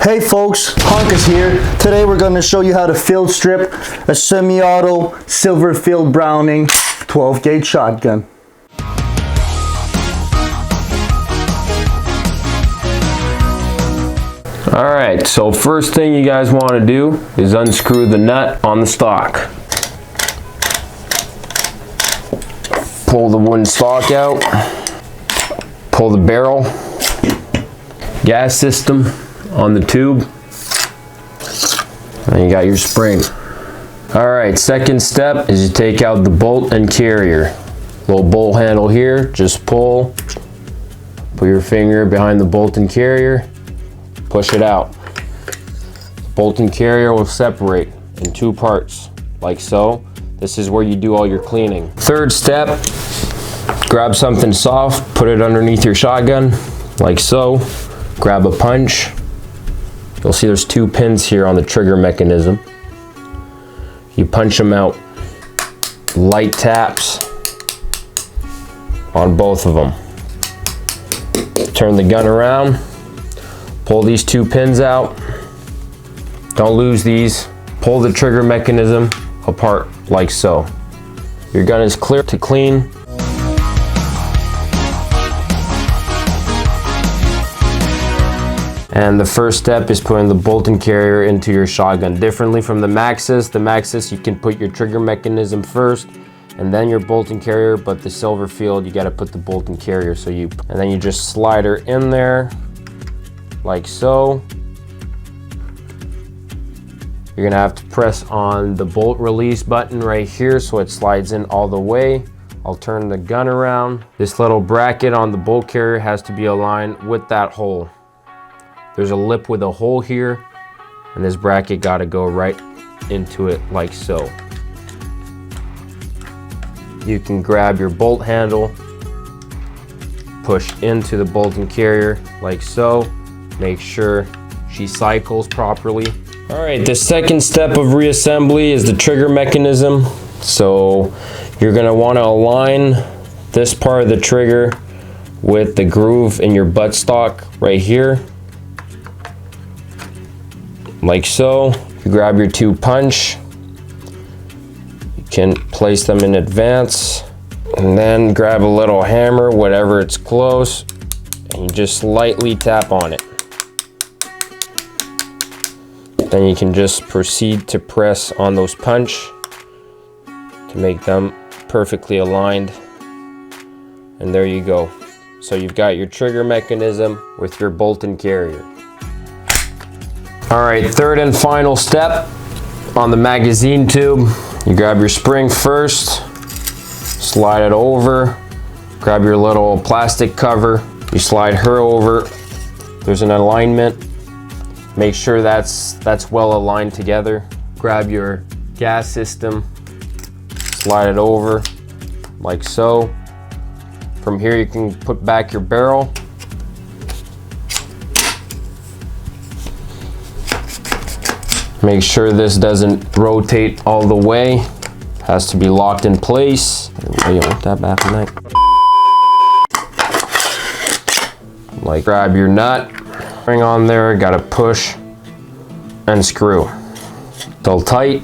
Hey folks, Honkers here. Today we're going to show you how to field strip a semi-auto silver field Browning 12 gauge shotgun. Alright, so first thing you guys want to do is unscrew the nut on the stock. Pull the wooden stock out, pull the barrel, gas system on the tube, and you got your spring. Alright, second step is you take out the bolt and carrier. Little bolt handle here, just pull, put your finger behind the bolt and carrier, push it out. Bolt and carrier will separate in two parts, like so. This is where you do all your cleaning. Third step, grab something soft, put it underneath your shotgun, like so. Grab a punch. You'll see there's two pins here on the trigger mechanism. You punch them out. Light taps on both of them. Turn the gun around. Pull these two pins out. Don't lose these. Pull the trigger mechanism apart like so. Your gun is clear to clean. And the first step is putting the bolt and carrier into your shotgun. Differently from the Maxxis you can put your trigger mechanism first and then your bolt and carrier, but the silver field you got to put the bolt and carrier, and then you just slide her in there like so. You're gonna have to press on the bolt release button right here so it slides in all the way. I'll turn the gun around. This little bracket on the bolt carrier has to be aligned with that hole. There's a lip with a hole here, and this bracket got to go right into it like so. You can grab your bolt handle, push into the bolt and carrier like so. Make sure she cycles properly. All right, the second step of reassembly is the trigger mechanism. So you're gonna want to align this part of the trigger with the groove in your buttstock right here, like so. You grab your two punch. You can place them in advance, and then grab a little hammer, whatever it's close, and you just lightly tap on it. Then you can just proceed to press on those punch to make them perfectly aligned. And there you go. So you've got your trigger mechanism with your bolt and carrier. Alright, third and final step on the magazine tube. You grab your spring first, slide it over, grab your little plastic cover, you slide her over. There's an alignment. Make sure that's well aligned together. Grab your gas system, slide it over like so. From here you can put back your barrel. Make sure this doesn't rotate all the way. Has to be locked in place. You want that back tonight. Like, grab your nut, spring on there, gotta push and screw till tight.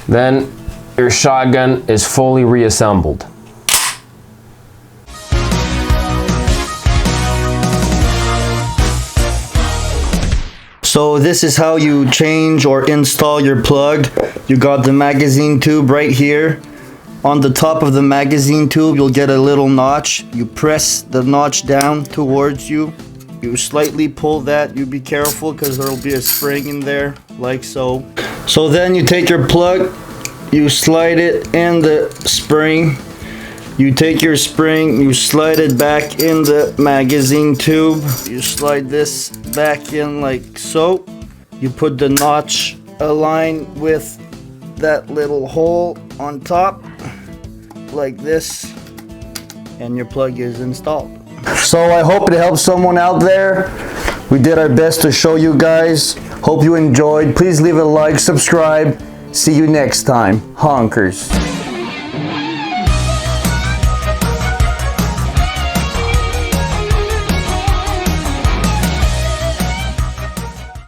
Then your shotgun is fully reassembled. So this is how you change or install your plug. You got the magazine tube right here. On the top of the magazine tube you'll get a little notch. You press the notch down towards you. You slightly pull that. You be careful because there'll be a spring in there like so. So then you take your plug, you slide it in the spring. You take your spring, you slide it back in the magazine tube. You slide this back in like so. You put the notch aligned with that little hole on top like this, and your plug is installed. So I hope it helps someone out there. We did our best to show you guys. Hope you enjoyed. Please leave a like, subscribe. See you next time. Honkers.